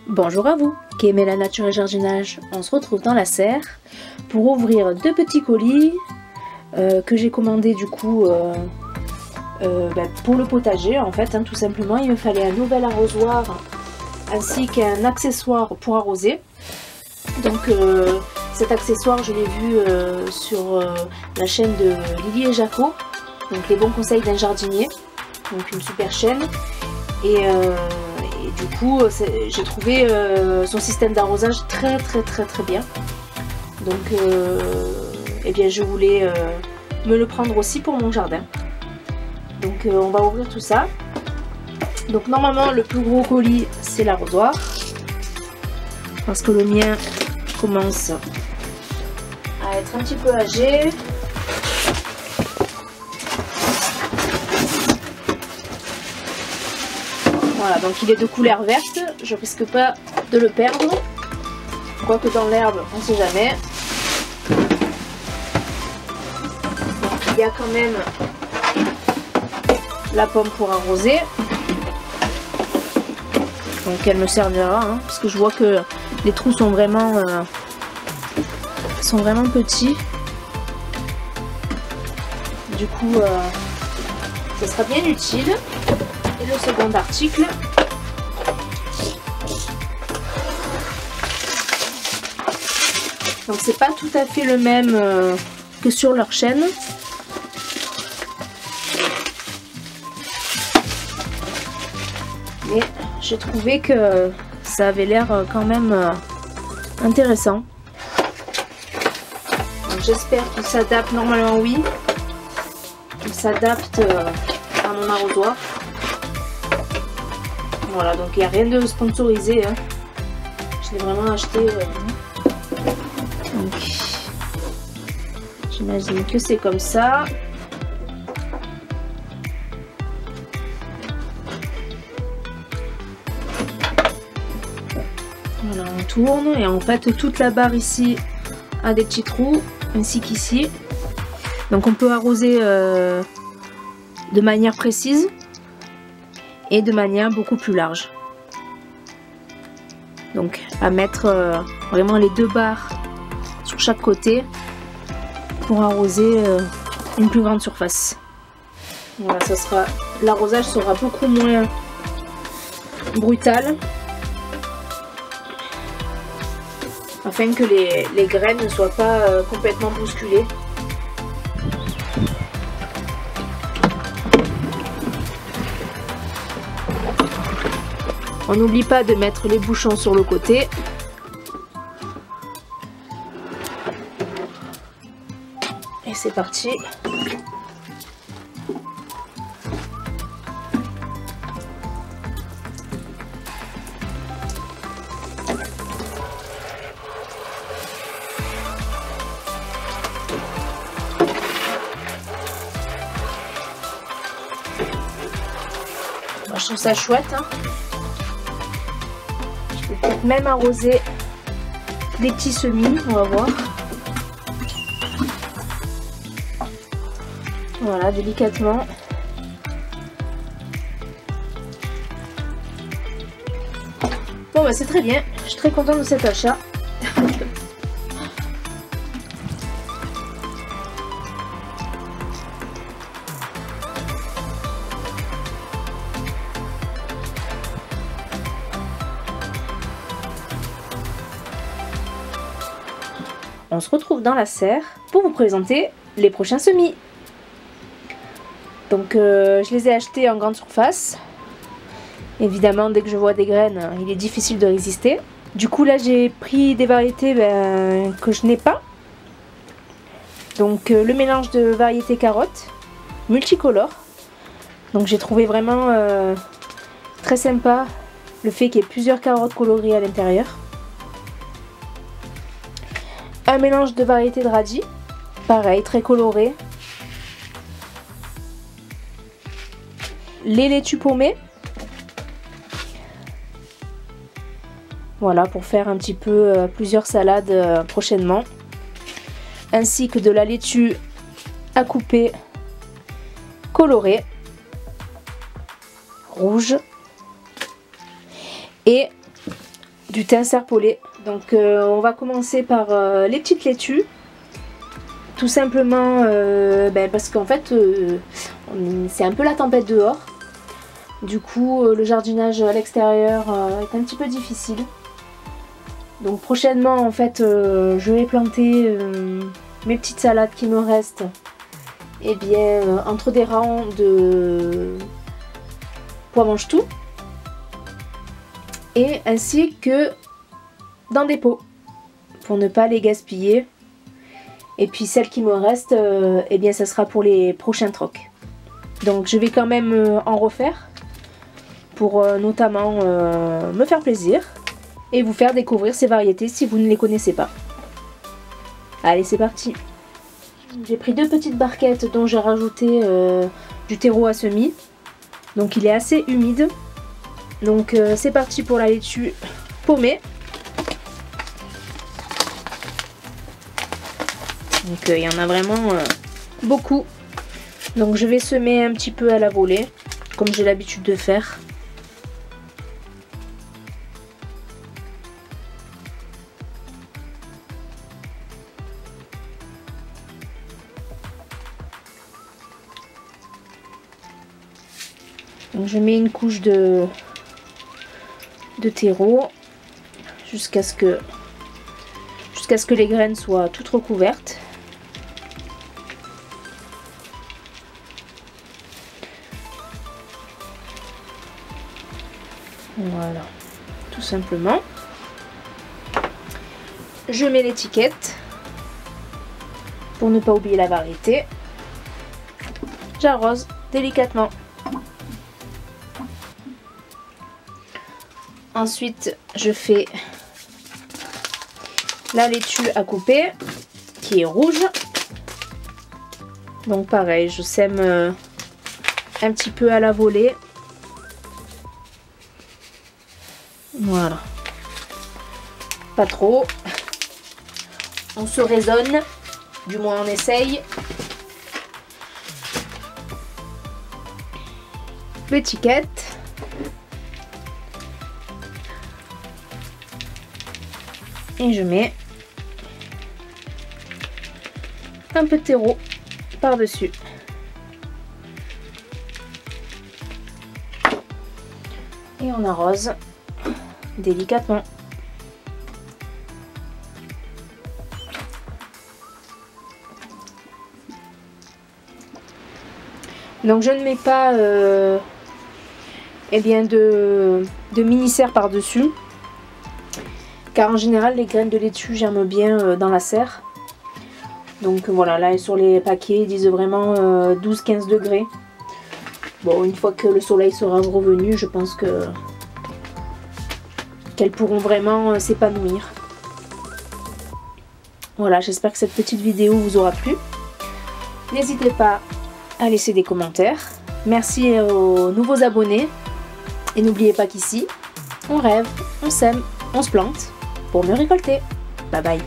Bonjour à vous qui aimez la nature et le jardinage. On se retrouve dans la serre pour ouvrir deux petits colis que j'ai commandés du coup pour le potager en fait, tout simplement. Il me fallait un nouvel arrosoir ainsi qu'un accessoire pour arroser. Donc cet accessoire je l'ai vu sur la chaîne de Lily et Jaco, donc les bons conseils d'un jardinier, donc une super chaîne. Et du coup j'ai trouvé son système d'arrosage très bien. Donc eh bien je voulais me le prendre aussi pour mon jardin. Donc on va ouvrir tout ça. Donc normalement le plus gros colis c'est l'arrosoir, parce que le mien commence à être un petit peu âgé. Voilà, donc il est de couleur verte, je risque pas de le perdre, quoique dans l'herbe on sait jamais. Donc il y a quand même la pomme pour arroser, donc elle me servira, parce que je vois que les trous sont vraiment petits. Du coup ça sera bien utile. Et le second article, donc c'est pas tout à fait le même que sur leur chaîne. Mais j'ai trouvé que ça avait l'air quand même intéressant. J'espère qu'il s'adapte, normalement oui, il s'adapte à mon arrosoir. Voilà, donc il n'y a rien de sponsorisé, je l'ai vraiment acheté. Donc j'imagine que c'est comme ça. Voilà, on tourne et en fait toute la barre ici a des petits trous, ainsi qu'ici. Donc on peut arroser de manière précise et de manière beaucoup plus large. Donc à mettre vraiment les deux barres sur chaque côté pour arroser une plus grande surface. Voilà, ça sera, l'arrosage sera beaucoup moins brutal, afin que les graines ne soient pas complètement bousculées. On n'oublie pas de mettre les bouchons sur le côté. Et c'est parti. Moi, je trouve ça chouette, peut-être même arroser des petits semis, on va voir. Voilà, délicatement. Bon bah c'est très bien, je suis très contente de cet achat. On se retrouve dans la serre pour vous présenter les prochains semis. Donc je les ai achetés en grande surface. Évidemment, dès que je vois des graines, il est difficile de résister. Du coup là j'ai pris des variétés que je n'ai pas. Donc le mélange de variétés carottes multicolores. Donc j'ai trouvé vraiment très sympa le fait qu'il y ait plusieurs carottes colorées à l'intérieur. Un mélange de variétés de radis, pareil, très coloré. Les laitues paumées. Voilà, pour faire un petit peu plusieurs salades prochainement. Ainsi que de la laitue à couper colorée, rouge. Et du thym serpollet. Donc on va commencer par les petites laitues. Tout simplement parce qu'en fait c'est un peu la tempête dehors. Du coup le jardinage à l'extérieur est un petit peu difficile. Donc prochainement en fait je vais planter mes petites salades qui me restent entre des rangs de pois mange-tout et ainsi que dans des pots pour ne pas les gaspiller. Et puis celles qui me restent, ça sera pour les prochains trocs. Donc je vais quand même en refaire pour notamment me faire plaisir et vous faire découvrir ces variétés si vous ne les connaissez pas. Allez, c'est parti. J'ai pris 2 petites barquettes dont j'ai rajouté du terreau à semis. Donc il est assez humide. Donc c'est parti pour la laitue paumée. Donc il y en a vraiment beaucoup. Donc je vais semer un petit peu à la volée, comme j'ai l'habitude de faire. Donc je mets une couche de terreau jusqu'à ce que les graines soient toutes recouvertes. Voilà, tout simplement. Je mets l'étiquette pour ne pas oublier la variété. J'arrose délicatement. Ensuite, je fais la laitue à couper qui est rouge. Donc pareil, je sème un petit peu à la volée. Voilà. Pas trop. On se raisonne. Du moins on essaye. L'étiquette. Et je mets un peu de terreau par-dessus. Et on arrose délicatement. Donc je ne mets pas de mini-serre par-dessus. Car en général les graines de laitue germent bien dans la serre. Donc voilà, là sur les paquets ils disent vraiment 12-15 degrés. Bon, une fois que le soleil sera revenu, je pense qu'elles pourront vraiment s'épanouir. Voilà, j'espère que cette petite vidéo vous aura plu. N'hésitez pas à laisser des commentaires. Merci aux nouveaux abonnés. Et n'oubliez pas qu'ici, on rêve, on sème, on se plante pour mieux récolter. Bye bye.